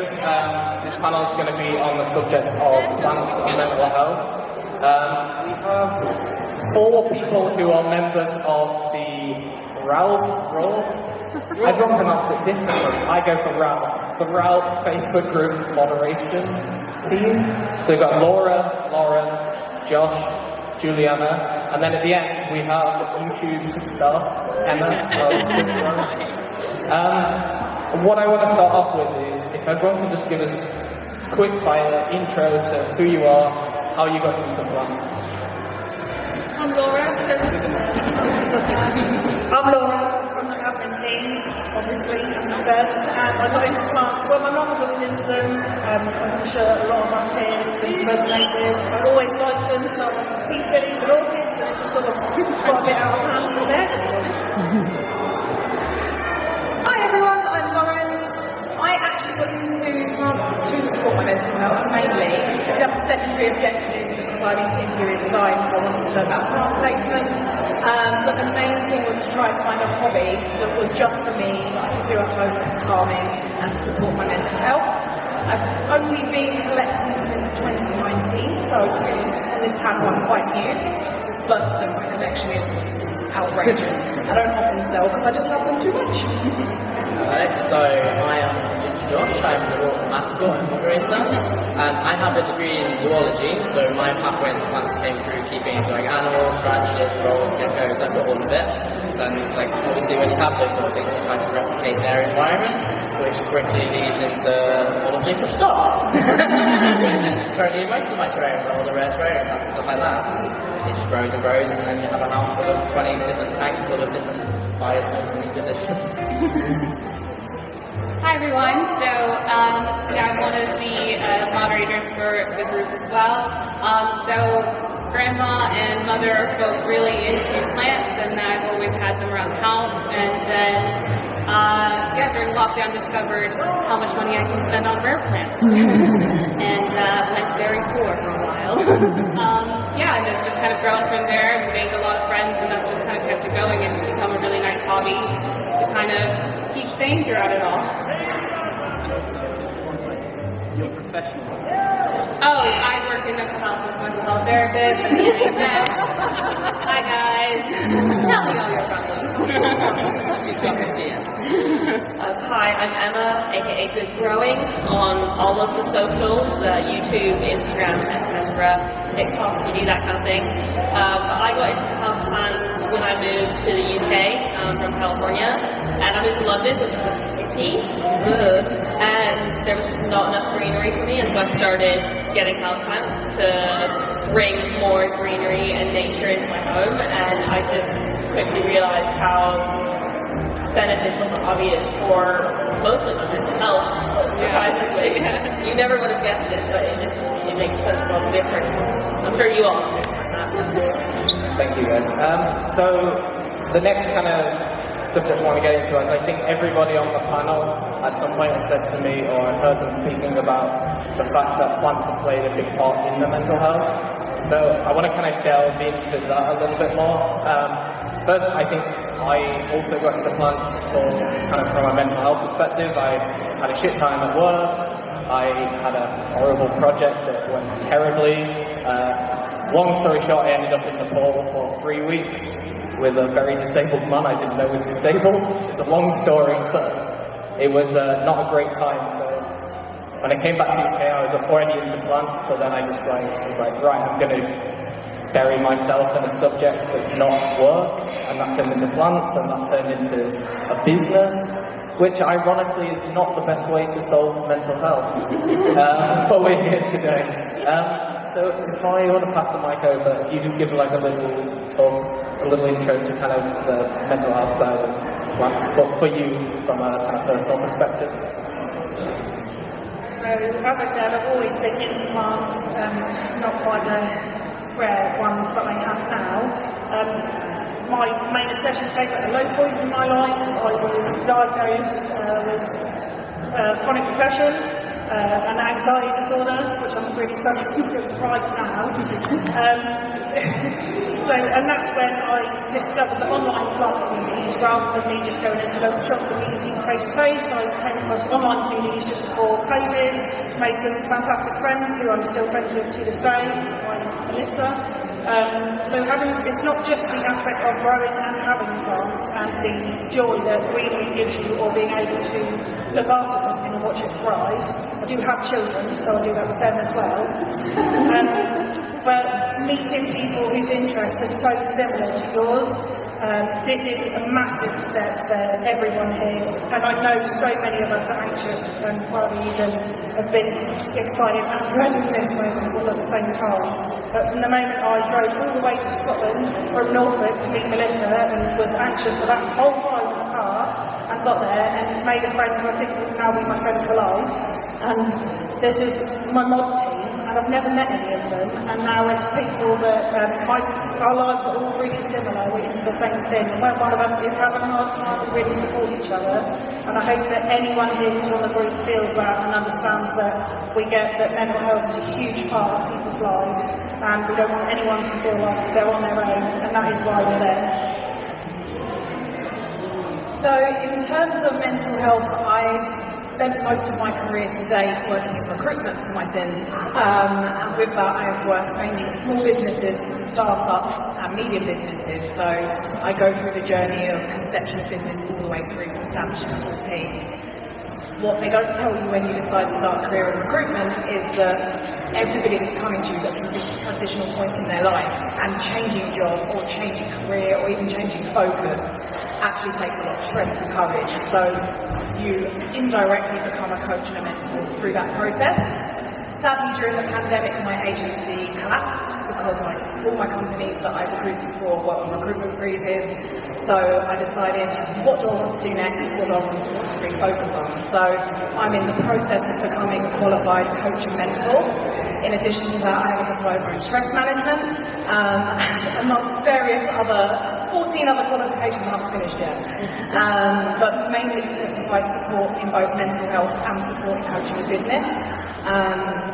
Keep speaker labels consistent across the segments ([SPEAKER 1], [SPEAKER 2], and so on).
[SPEAKER 1] this panel is going to be on the subject of plants and mental health. We have 4 people who are members of the RALPH. Everyone pronounces it differently. I go for RALPH. The RALPH Facebook group moderation team. So we've got Laura, Lauren, Josh, Juliana, and then at the end we have YouTube star Emma. What I want to start off with is if everyone can just give us quick fire intros to who you are, how you got into plants.
[SPEAKER 2] I'm Laura. I'm Laura from the admin team, obviously, and I got into plants. Well, my mum was looking into them, as I'm sure a lot of us here resonate with. I've always liked them, so peace lilies and orchids, and it's just sort of got a bit out of hand from there. Hi everyone, I'm Lauren. I actually got into plants to support my mental health, mainly to have secondary objectives because I'm into interior design, so I wanted to learn about plant placement. But the main thing was to try and find a hobby that was just for me, that I could do at home that's calming and to support my mental health. I've only been collecting since 2019, so on this panel I'm quite new, but my collection is outrageous. I don't often sell because I just love them too much.
[SPEAKER 3] Alright, so I am Josh, I'm the water mascot and moderator, and I have a degree in zoology, so my pathway into plants came through keeping enjoying animals, tarantulas, voles, geckos, I've got all of it. So like, obviously when you have those sort of things, you try to replicate their environment, which quickly leads into all of Jacob's stock, which is currently most of my terrarium for all the rare terrarium plants and stuff like that. It just grows and grows, and then you have a house full of 20 different tanks full of different biotops and ecosystems.
[SPEAKER 4] Hi everyone, so I'm one of the moderators for the group as well. So Grandma and Mother are both really into plants, and I've always had them around the house, and then during lockdown discovered how much money I can spend on rare plants and went very poor for a while. And it's just kind of grown from there and made a lot of friends, and that's just kind of kept it going and it's become a really nice hobby to kind of keep sane throughout it all.
[SPEAKER 1] Your professional.
[SPEAKER 4] Oh, I work in mental health as a mental health therapist and the NHS. Hi guys. Tell me all your problems.
[SPEAKER 3] She's got it here.
[SPEAKER 5] Hi, I'm Emma, aka Good Growing, on all of the socials, YouTube, Instagram, etc., TikTok, you do that kind of thing. I got into houseplants when I moved to the UK from California, and I moved to London, which was a city, and there was just not enough greenery for me, and so I started getting houseplants to bring more greenery and nature into my home, and I just quickly realized how beneficial the hobby is for mostly my mental health, surprisingly. You never would have guessed it, but it makes such a difference. I'm sure you all know that.
[SPEAKER 1] Thank you guys. So the next kind of subject I want to get into is I think everybody on the panel at some point has said to me or I heard them speaking about the fact that plants have played a big part in their mental health. So I want to kind of delve into that a little bit more. First, I think I also got into plants from a mental health perspective. I had a shit time at work. I had a horrible project that went terribly. Long story short, I ended up in Nepal for 3 weeks with a very disabled man I didn't know was disabled. It's a long story, but it was not a great time. So when I came back to the UK, I was already into plants, so then I was like, right, I'm going to bury myself in a subject that's not work, and that turned into plants, and that turned into a business, which ironically is not the best way to solve mental health. But we're here today. So if I want to pass the mic over, if you just give like a little intro to kind of the mental health side of plants, but for you from a kind of personal perspective.
[SPEAKER 2] So, as I said, I've always been into plants, not quite the rare ones that I have now. My main obsession came at a low point in my life. I was diagnosed with chronic depression,
[SPEAKER 6] an anxiety disorder, which I'm really struggling with right now. And that's when I discovered that online plant communities, rather than me just going into local shops and meeting people face to face, I came across online communities just before COVID, made some fantastic friends who I'm still friends with to this day, like Melissa. So it's not just the aspect of growing and having plants and the joy that really gives you, or being able to look after something and watch it thrive. I do have children, so I do that with them as well. But meeting people whose interests are so similar to yours, this is a massive step for everyone here, and I know so many of us are anxious and worried and have been excited and dreading this moment all at the same time. But from the moment I drove all the way to Scotland from Norfolk to meet Melissa and was anxious for that whole time in the car, and got there and made a friend who I think will now be my friend for life. And this is my mod team, and I've never met any of them, and now it's people that our lives are all really similar, we're into the same thing, and when one of us is having a hard time, we really support each other. And I hope that anyone here who's on the group feels that and understands that we get that mental health is a huge part of people's lives, and we don't want anyone to feel like they're on their own, and that is why we're there.
[SPEAKER 2] So in terms of mental health, I've spent most of my career to date working in recruitment for my sins, and with that I've worked mainly with small businesses, startups and medium businesses, so I go through the journey of conception of business all the way through to establishment of a team. What they don't tell you when you decide to start a career in recruitment is that everybody is coming to you at a transitional point in their life, and changing job or changing career or even changing focus actually takes a lot of strength and courage. So you indirectly become a coach and a mentor through that process. Sadly, during the pandemic, my agency collapsed because all my companies that I recruited for were on recruitment freezes. So I decided, what do I want to do next? What do I want to really focus on? So I'm in the process of becoming a qualified coach and mentor. In addition to that, I have a diploma in stress management, amongst various other 14 other qualifications I haven't finished yet, but mainly to provide support in both mental health and support in coaching a business.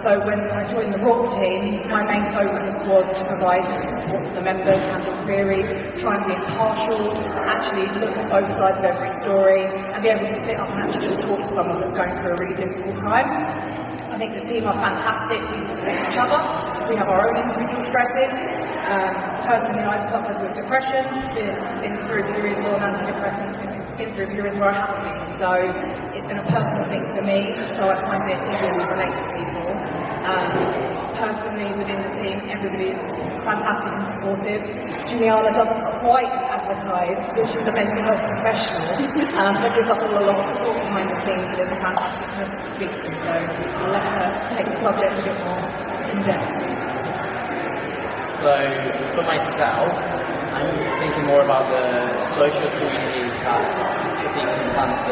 [SPEAKER 2] So when I joined the Rock team, my main focus was to provide support to the members, handle queries, try and be impartial, actually look at both sides of every story, and be able to sit up and actually just talk to someone that's going through a really difficult time. I think the team are fantastic, we support each other, we have our own individual stresses. Personally, I've suffered with depression, been through periods on antidepressants, been through periods where I haven't been, so it's been a personal thing for me, so I find it easier to relate to people. Personally, within the team, everybody's fantastic and supportive. Juliana doesn't quite advertise that she's a mental health professional, but gives us all a lot of support behind the scenes, and is a fantastic person to speak to, so I'll let her take the subject a bit more in depth.
[SPEAKER 3] So for myself, I'm thinking more about the social community that people can plant to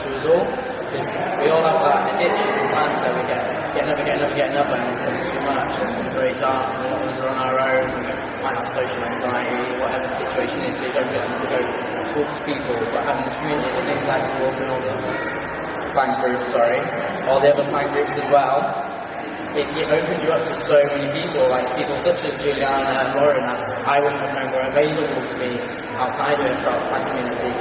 [SPEAKER 3] us all, because we all have that addiction to plants that we get another, and it becomes too much, and it becomes very dark, and a lot of us are on our own, we might have social anxiety, whatever the situation is, so you don't get to go talk to people, but having communities and things like walking all the plant groups, all the other plant groups as well, it opens you up to so many people, like people such as Juliana and Lauren, that I wouldn't have known were available to me outside of the plant community.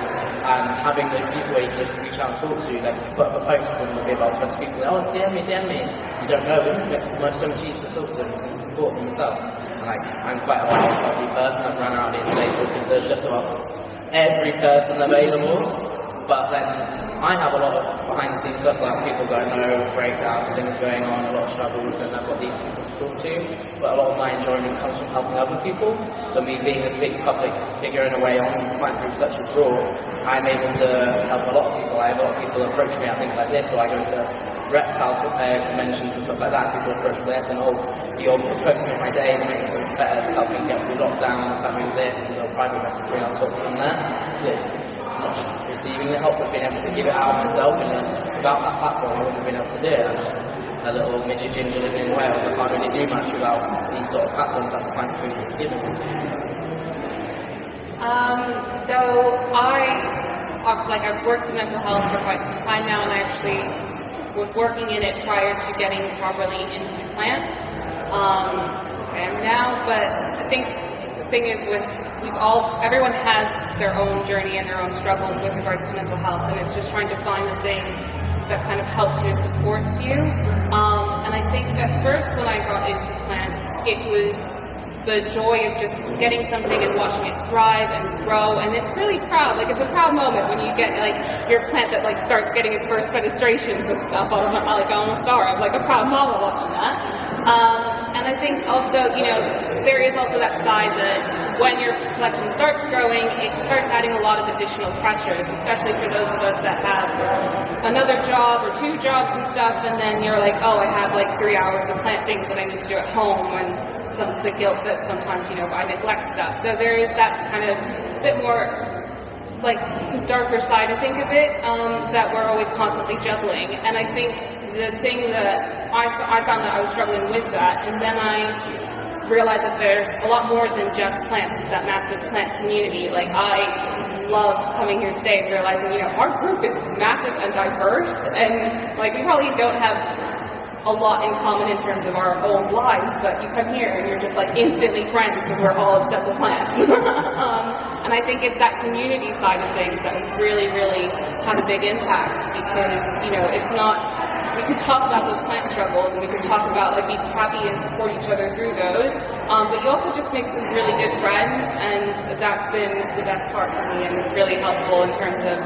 [SPEAKER 3] And having those people where you can just reach out and talk to, like put up a post and there'll be about 20 people, oh, DM me. You don't know, but it makes so much easier to talk to them and support them yourself. And like, I'm quite a lovely person, I've run around here today talking to just about every person available. But then I have a lot of behind the scenes stuff, like people don't know, breakdowns, things going on, a lot of struggles, and I've got these people to talk to. But a lot of my enjoyment comes from helping other people. So me being this big public figure in a way on plant groups such as Raw, I'm able to help a lot of people. I have a lot of people approach me at things like this, or I go to reptiles conventions and stuff like that. People approach me there saying, oh, you're posting on my day, and it makes it better, help me get through lockdown, help me with this, and they'll private message me, I'll talk to them there. So it's not just receiving the help, but being able to give it out myself, and without that platform I wouldn't have been able to do it. I'm just a little midget ginger living in Wales, I can't really do much without these sort of platforms that the plant community is giving me.
[SPEAKER 4] So I've worked in mental health for quite some time now, and I actually was working in it prior to getting properly into plants. I am now, but I think the thing is everyone has their own journey and their own struggles with regards to mental health, and it's just trying to find the thing that kind of helps you and supports you. And I think at first when I got into plants, it was the joy of just getting something and watching it thrive and grow, and it's really proud. Like, it's a proud moment when you get like your plant that like starts getting its first fenestrations and stuff on a star. I'm like a proud mama watching that. And I think also, there is also that side that when your collection starts growing, it starts adding a lot of additional pressures, especially for those of us that have another job or 2 jobs and stuff, and then you're like, oh, I have like 3 hours to plant things that I need to do at home, and the guilt that sometimes, I neglect stuff. So there is that kind of bit more like darker side, I think, of it, that we're always constantly juggling. And I think the thing that I found that I was struggling with that, and then I realized that there's a lot more than just plants. It's that massive plant community. Like, I loved coming here today and realizing, our group is massive and diverse, and like we probably don't have a lot in common in terms of our own lives, but you come here and you're just like instantly friends because we're all obsessed with plants. And I think it's that community side of things that has really, really had a big impact, because, it's not, we could talk about those plant struggles and we could talk about like be happy and support each other through those, but you also just make some really good friends, and that's been the best part for me and really helpful in terms of,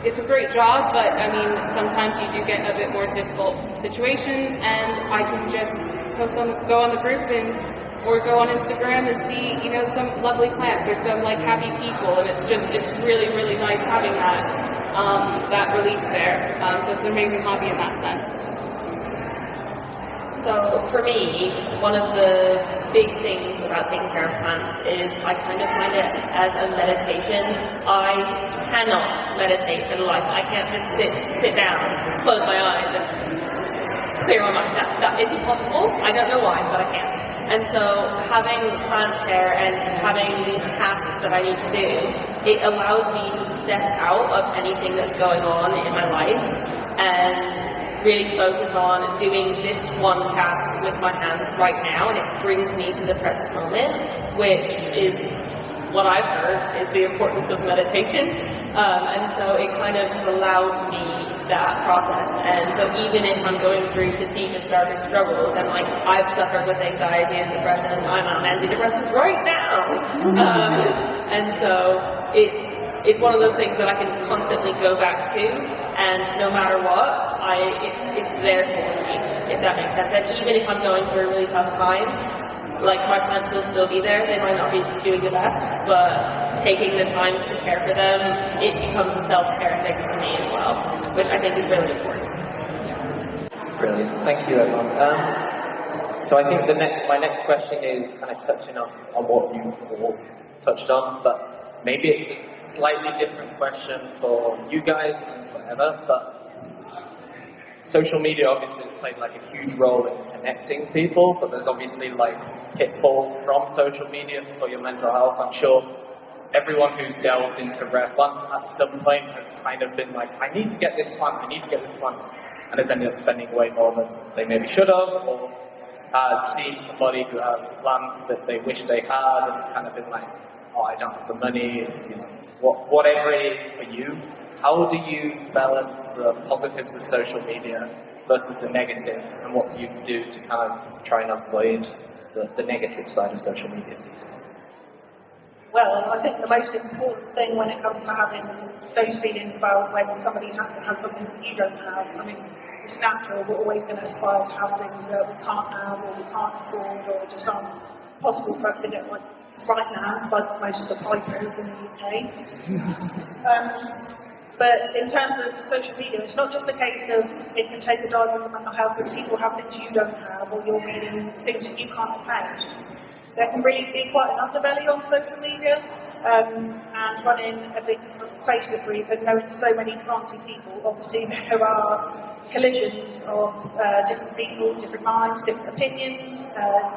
[SPEAKER 4] it's a great job, but I mean, sometimes you do get a bit more difficult situations, and I can just go on the group or go on Instagram and see, some lovely plants or some like happy people, and it's really, really nice having that release there. So it's an amazing hobby in that sense.
[SPEAKER 5] So for me, one of the big things about taking care of plants is I kind of find it as a meditation. I cannot meditate for life. I can't just sit down, close my eyes, and clear my mind. That is impossible. I don't know why, but I can't. And so having plant care and having these tasks that I need to do, it allows me to step out of anything that's going on in my life and really focus on doing this one task with my hands right now, and it brings me to the present moment, which is what I've heard is the importance of meditation. And so it kind of has allowed me that process. And so even if I'm going through the deepest, darkest struggles, and like I've suffered with anxiety and depression, I'm on antidepressants right now. And so it's one of those things that I can constantly go back to, and no matter what, it's there for me, if that makes sense. And even if I'm going through a really tough time, like my plants will still be there. They might not be doing the best, but taking the time to care for them, it becomes a self-care thing for me as well, which I think is really important.
[SPEAKER 1] Brilliant. Thank you, everyone. So I think my next question is kind of touching on what you all touched on, but maybe it's a slightly different question for you guys and whatever, but social media obviously has played like a huge role in connecting people, but there's obviously like pitfalls from social media for your mental health. I'm sure everyone who's delved into rare plants at some point has kind of been like, I need to get this plant, and has ended up spending way more than they maybe should have, or has seen somebody who has plants that they wish they had and kind of been like, oh, I don't have the money, it's, whatever it is for you. How do you balance the positives of social media versus the negatives, and what do you do to kind of try and avoid the negative side of social media?
[SPEAKER 6] Well, I think the most important thing when it comes to having those feelings about when somebody has something that you don't have, I mean, it's natural, we're always going to aspire to have things that we can't have or we can't afford or just aren't possible for us to get right now, like most of the pipers in the UK. But in terms of social media, it's not just a case of it can take a dive into mental health, but people have things you don't have, or you're reading things that you can't attain. There can really be quite an underbelly on social media, and running a big Facebook group and knowing so many planty people, obviously there are collisions of different people, different minds, different opinions,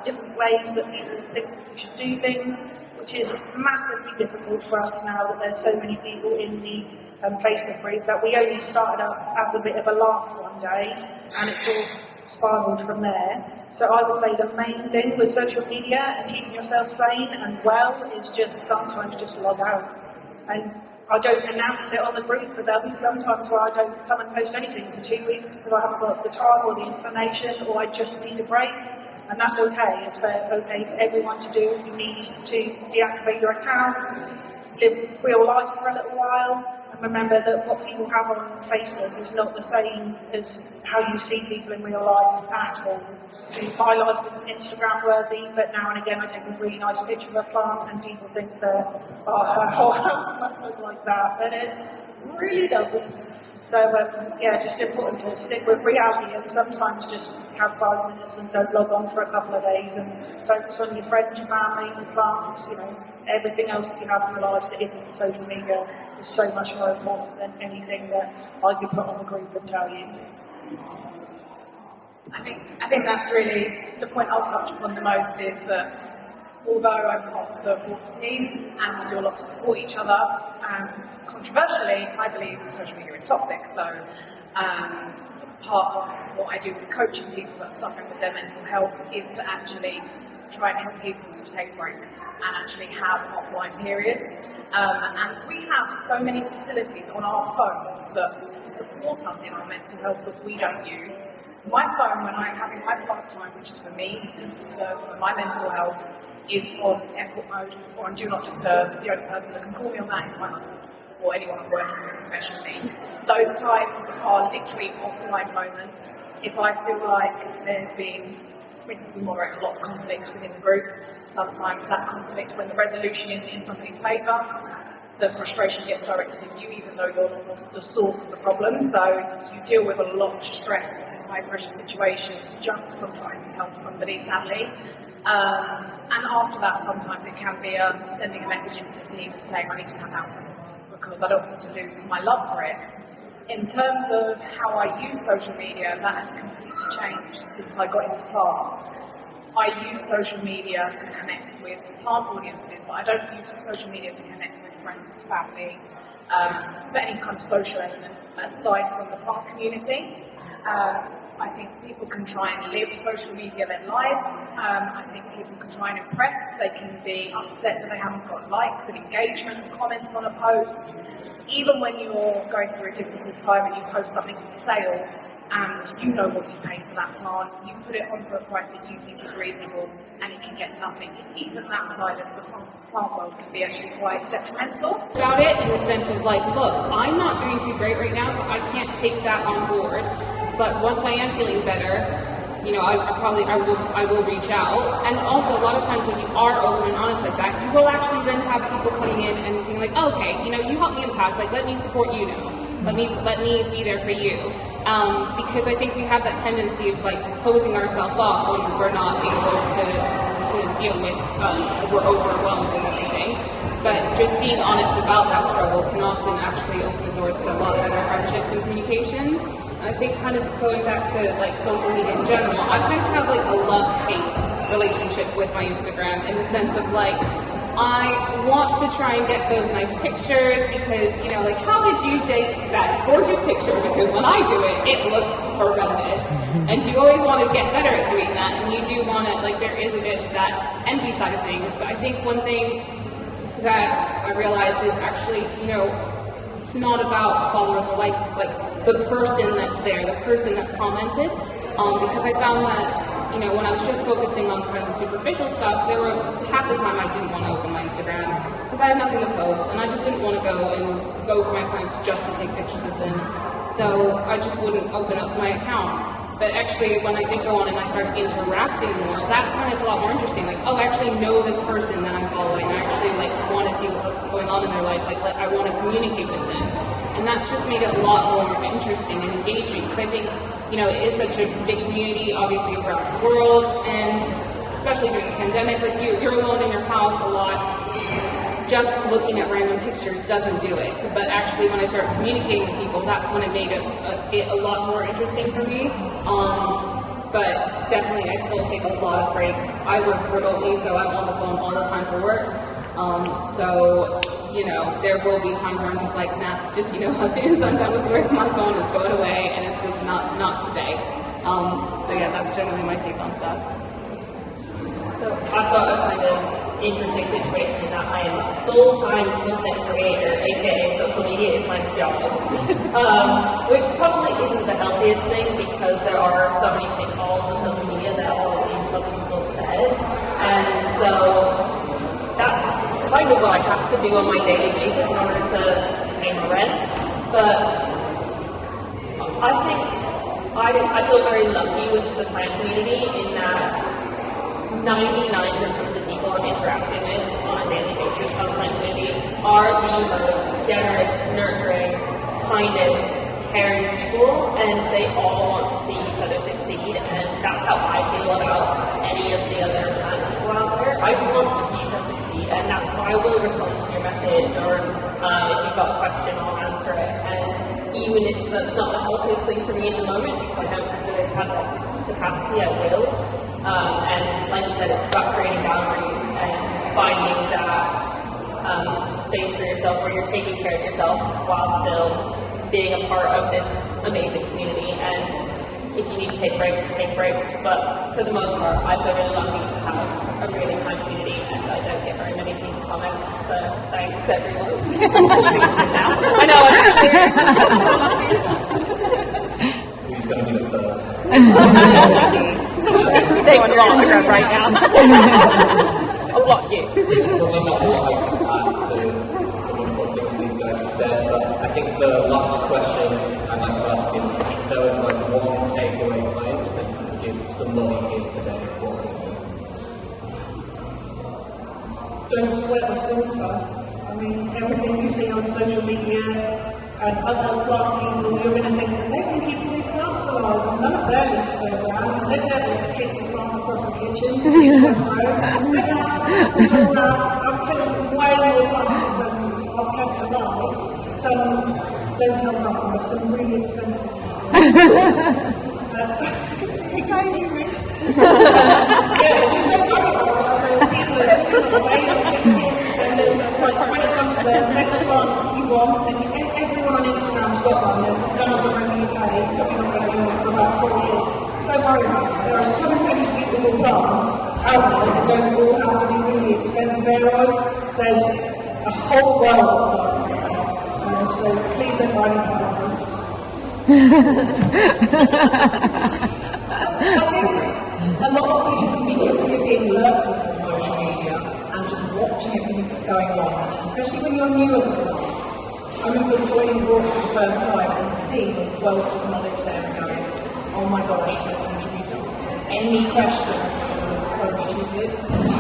[SPEAKER 6] different ways that people think we should do things, which is massively difficult for us now that there's so many people in the Facebook group, that we only started up as a bit of a laugh one day, and it sort of spiraled from there. So I would say the main thing with social media and keeping yourself sane and well is just sometimes just log out. And I don't announce it on the group, but there'll be some times where I don't come and post anything for 2 weeks because I haven't got the time or the inclination, or I just need a break. And that's okay. It's okay for everyone to do. You need to deactivate your account, live real life for a little while, and remember that what people have on Facebook is not the same as how you see people in real life at all. My life isn't Instagram worthy, but now and again I take a really nice picture of a plant and people think that, oh, her whole house must look like that, but it really doesn't. So yeah, just important to stick with reality and sometimes just have 5 minutes and don't log on for a couple of days and focus on your friends, your family, your plants, you know, everything else that you have in your life that isn't social media is so much more important than anything that I could put on the group and tell you.
[SPEAKER 2] I think that's really the point I'll touch upon the most, is that although I'm part of the water team and we do a lot to support each other, controversially, I believe social media is toxic. So part of what I do with coaching people that are suffering with their mental health is to actually try and help people to take breaks and actually have offline periods. And we have so many facilities on our phones that support us in our mental health that we don't use. My phone, when I'm having my part time, which is for me, for my mental health, is on airport mode or on do not disturb. The only person that can call me on that is my husband or anyone I'm working with professionally. Those times are literally offline moments. If I feel like there's been, for instance, we moderate a lot of conflict within the group. Sometimes that conflict, when the resolution isn't in somebody's favour, the frustration gets directed at you, even though you're not the source of the problem. So you deal with a lot of stress and high pressure situations just from trying to help somebody, sadly. And after that, sometimes it can be sending a message into the team and saying, I need to come out for a while because I don't want to lose my love for it. In terms of how I use social media, that has completely changed since I got into plants. I use social media to connect with plant audiences, but I don't use social media to connect with friends, family, for any kind of social element aside from the plant community. I think people can try and live social media their lives. I think people can try and impress. They can be upset that they haven't got likes and engagement and comments on a post. Even when you're going through a difficult time and you post something for sale and you know what you paid for that plant, you put it on for a price that you think is reasonable and it can get nothing. Even that side of the plant world can be actually quite detrimental.
[SPEAKER 4] About it in the sense of like, look, I'm not doing too great right now, so I can't take that on board. But once I am feeling better, you know, I will reach out. And also, a lot of times when you are open and honest like that, you will actually then have people coming in and being like, oh, okay, you know, you helped me in the past, like, let me support you now. Let me be there for you. Because I think we have that tendency of like closing ourselves off when we're not able to deal with, we're overwhelmed with everything. But just being honest about that struggle can often actually open the doors to a lot better friendships and communications. I think kind of going back to like social media in general, I kind of have like a love-hate relationship with my Instagram in the sense of like, I want to try and get those nice pictures because, you know, like, how did you take that gorgeous picture? Because when I do it, it looks horrendous. And you always want to get better at doing that, and you do want to, like, there is a bit of that envy side of things. But I think one thing that I realized is actually, you know, it's not about followers or likes, it's like the person that's there, the person that's commented. Because I found that, you know, when I was just focusing on kind of the superficial stuff, there were half the time I didn't want to open my Instagram because I had nothing to post, and I just didn't want to go for my clients just to take pictures of them. So I just wouldn't open up my account. But actually, when I did go on and I started interacting more, that's when it's a lot more interesting. Like, oh, I actually know this person that I'm following. I actually like want to see what's going on in their life. Like I want to communicate with them, and that's just made it a lot more interesting and engaging. Because I think, you know, it is such a big community, obviously across the world, and especially during the pandemic, like you're alone in your house a lot. Just looking at random pictures doesn't do it. But actually, when I started communicating with people, that's when it made it a lot more interesting for me. But definitely, I still take a lot of breaks. I work remotely, so I'm on the phone all the time for work. So, you know, there will be times where I'm just like, nah, just, you know, as soon as I'm done with work, my phone is going away, and it's just not today. So yeah, that's generally my take on stuff.
[SPEAKER 5] So I've got a kind of interesting situation in that I am a full-time content creator, aka social media is my job, which probably isn't the healthiest thing because there are so many pitfalls with social media that all these other people said, and so that's kind of what I have to do on my daily basis in order to pay my rent. But I think I feel very lucky with the plant community in that 99% of the people I'm interacting with on a daily basis on the plant community are the most generous, nurturing, kindest, caring people, and they all want to see each other succeed, and that's how I feel about any of the other plant people out there. I want you to succeed, and that's why I will respond to your message, or if you've got a question, I'll answer it, and even if that's not the healthiest thing for me in the moment, because I don't necessarily have that capacity, I will. And like you said, it's about creating boundaries and finding that space for yourself where you're taking care of yourself while still being a part of this amazing community. And if you need to take breaks, but for the most part, I feel really lucky to have a really kind community, and I don't get very many people comments, so thanks everyone. I know, I'm
[SPEAKER 1] Who's going to be the first?
[SPEAKER 5] Thanks a lot right now. I'll block you.
[SPEAKER 1] Probably not what I can add to the wonderful things these guys have said, but I think the last question I'd like to ask is if there was like one takeaway point that you could give somebody here today, what would it be?
[SPEAKER 6] Don't sweat the small stuff. I mean, everything you see on social media and other plant people, you're going to think that they can keep these plants alive. None of their leaves go around. They've never kicked a plant across the kitchen. I've killed way more plants than I've kept alive. Some don't come up, but some really expensive ones. Yeah, just don't worry about it. People are saying and it's like when it comes to the next plant you want, and everyone on Instagram's got one, and none of them are in the UK, but we're not going to use it for about 4 years. Don't worry about it. There are so many beautiful plants out there that don't all have to be really expensive aeroids. There's a whole world of plants out there. So please don't buy any plants.
[SPEAKER 2] I think a lot of people can be guilty of being lurkers on social media and just watching everything that's going on, especially when you're newer to plants. I remember joining Broad for the first time and seeing the wealth of knowledge there and going, oh my gosh, I contribute to any questions that are so stupid.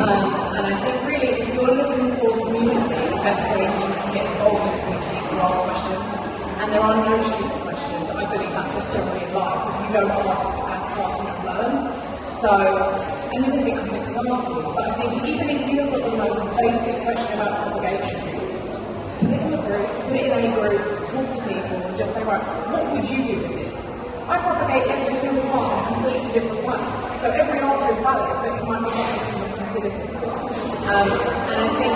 [SPEAKER 2] And I think really if you're looking for community, the best way you can get involved in the community is to ask questions. And there are no stupid questions. I believe that just generally in life. If you don't ask, you don't learn. So, and you're going to be conflicting answers. But I think even if you've got the most basic question about propagation, put it in a group, talk to people, and just say, right, what would you do with this? I propagate every single plant in a completely different way. So every answer is valid, but it might be something you would consider before. And I think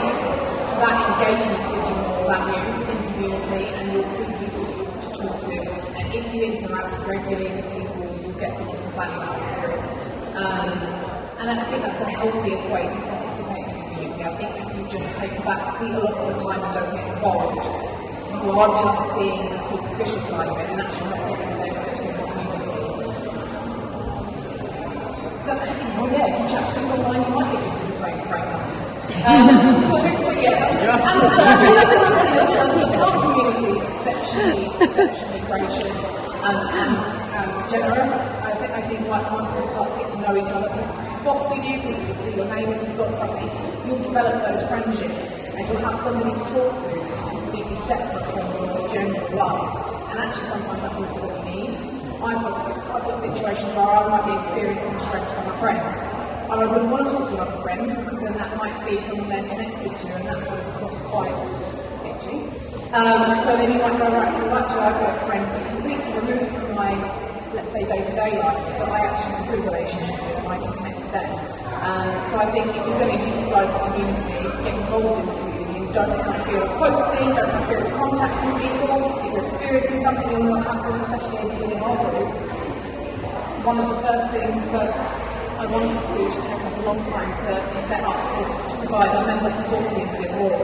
[SPEAKER 2] that engagement gives you more value in community, and you'll see people you want to talk to. And if you interact regularly with people, you'll get people from value out of it. And I think that's the healthiest way to participate in the community. I think if you just take a back seat a lot of the time and don't get involved, you are just seeing the superficial side of it and actually not getting the benefits from the community. But, if you chat to people online, you might get used to the brain hunters. The plant community is exceptionally gracious and generous. I think like once you start to get to know each other, people stop with you, people will see your name if you've got something, you'll develop those friendships and you'll have somebody to talk to that's completely separate from your general life. And actually sometimes that's also what you need. I've got situations where I might be experiencing stress from a friend. And I wouldn't want to talk to another friend because then that might be someone they're connected to and that goes across quite edgy. So then you might go, right, well actually I've got friends that are completely removed from my, let's say, day-to-day life that I actually have a good relationship with and I can connect with them. So I think if you're going to utilise the community, get involved in the community. Don't have fear of posting, don't have fear of contacting people. If you're experiencing something you're not happy with, especially in the beginning of our group, one of the first things that I wanted to do, which took us a long time to set up, was to provide a member support team within Raw.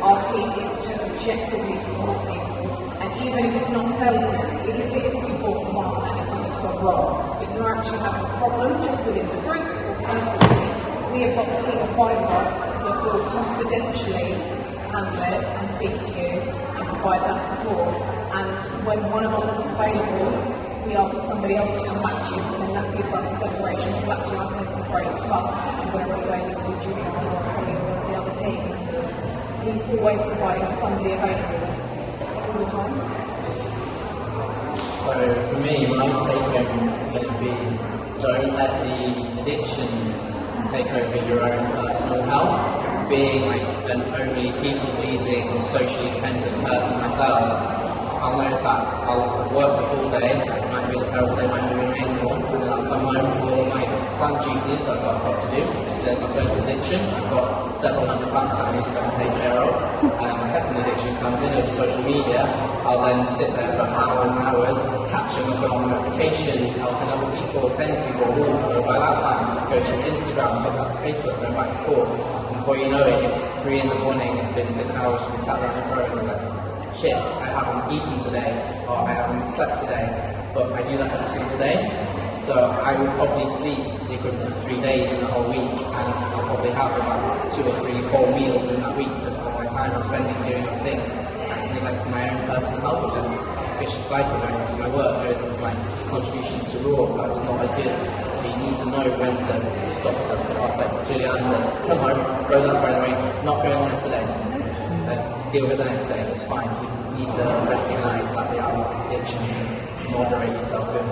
[SPEAKER 2] Our team is to objectively support people, and even if it's not salesmen, even if it is that you bought one and it's something's gone wrong, if you're actually having a problem just within the group or personally, so you've got a team of 5 of us that will confidentially handle it and speak to you and provide that support. And when one of us isn't available, we ask for somebody else to come back to you, because then that gives us a separation. Because actually I'm taking a break, but I'm going to refer you to Julie or probably one of the other team. We're always providing somebody available all the time.
[SPEAKER 3] So for me, my take home is going to be, don't let the addictions take over your own personal health. Being like an overly people-pleasing, socially dependent person myself, I'll notice that I'll work a full day, it might be a terrible day, it might be an amazing one, and then I'll come home with all my plant duties I've got to do. There's my first addiction, I've got several hundred plants that I need to go and take care of. My second addiction comes in over social media. I'll then sit there for hours and hours, catching up on notifications, helping other people, 10 people, go by that plan, go to Instagram, go back to Facebook, go back and forth. And before you know it, it's 3 in the morning, it's been 6 hours, you've been sat around the phone, it's like, shit, I haven't eaten today, or I haven't slept today, but I do that every single day. So I would probably sleep the equivalent of 3 days in the whole week, and I'll probably have about 2 or 3 whole meals in that week, just for my time I'm spending doing other things. That's neglecting my own personal health, which is a vicious cycle, goes into my work, goes into my contributions to Raw, but it's not as good. So you need to know when to stop yourself. Like Juliana said, come home, throw that phone away, not going on it today. Deal with the next day, it's fine. You need to recognise that they are addictions and moderate yourself with.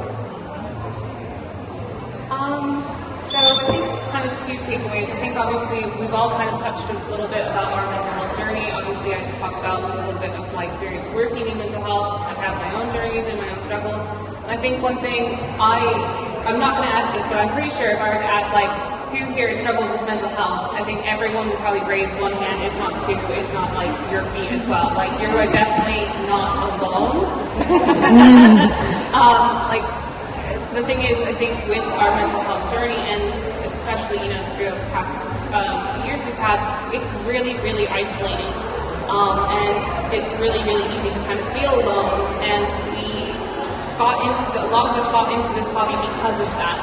[SPEAKER 4] So I think kind of 2 takeaways. I think obviously we've all kind of touched a little bit about our mental health journey. Obviously I talked about a little bit of my experience working in mental health. I've had my own journeys and my own struggles. And I think one thing I'm not going to ask this, but I'm pretty sure if I were to ask like, who here has struggled with mental health, I think everyone would probably raise one hand, if not 2, if not like your feet as well. Like you are definitely not alone. Like the thing is, I think with our mental health journey, and especially through the past years we've had, it's really, really isolating, and it's really, really easy to kind of feel alone. And a lot of us got into this hobby because of that.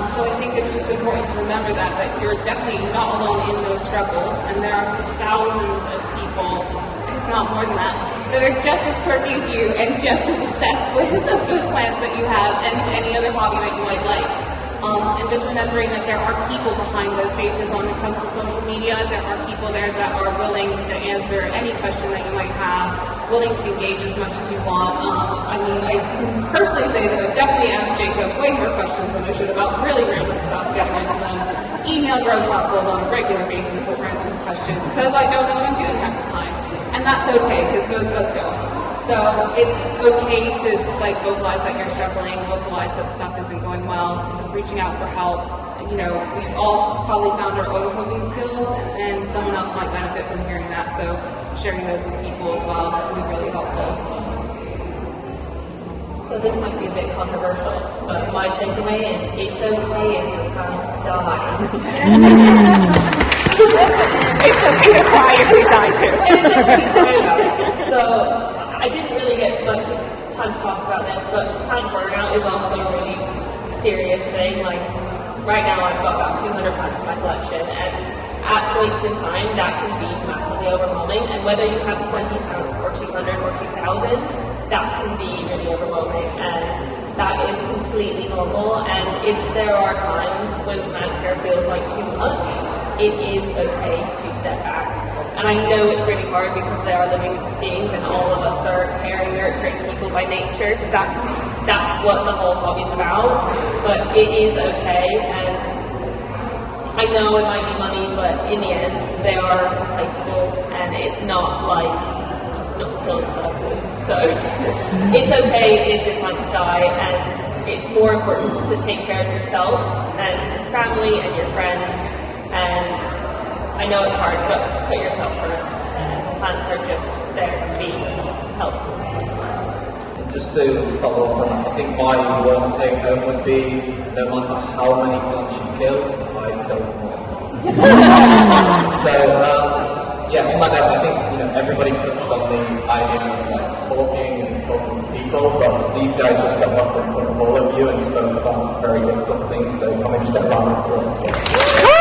[SPEAKER 4] So I think it's just important to remember that you're definitely not alone in those struggles, and there are thousands of people, if not more than that are just as quirky as you and just as obsessed with the food plants that you have and any other hobby that you might like. And just remembering that there are people behind those faces when it comes to social media. There are people there that are willing to answer any question that you might have, willing to engage as much as you want. I mean, I can personally say that I've definitely asked Jacob way more questions than I should about really random stuff, getting into them. Email grows calls on a regular basis with random questions because I don't know what I'm doing half the time. And that's okay, because most of us don't. So it's okay to vocalize that you're struggling, vocalize that stuff isn't going well, reaching out for help. We've all probably found our own coping skills, and someone else might benefit from hearing that. So sharing those with people as well can be really helpful.
[SPEAKER 5] So this might be a bit controversial, but my takeaway is it's okay if your plants die.
[SPEAKER 4] It's okay to cry if we die too.
[SPEAKER 5] And it's okay to cry about it. So I didn't really get much time to talk about this, but plant burnout is also a really serious thing. Like right now I've got about 200 plants in my collection, and at points in time that can be massively overwhelming, and whether you have 20 plants or 200 or 2,000, that can be really overwhelming, and that is completely normal. And if there are times when plant care feels like too much, it is okay to step back. And I know it's really hard because they are living beings and all of us are caring, nurturing people by nature, because that's what the whole hobby's about. But it is okay, and I know it might be money, but in the end they are replaceable, and it's not like not killing a person. So it's okay if your plants die, and it's more important to take care of yourself and family and your friends, and I know it's hard, but put yourself first. Plants are just there to be helpful.
[SPEAKER 1] Just to follow up on that, I think my one take home would be, no matter how many plants you kill, I kill more. So, yeah, on that note, I think everybody touched on the idea of like talking to people, but these guys just got up in front of all of you and spoke about very different things, so can we just get a round of applause?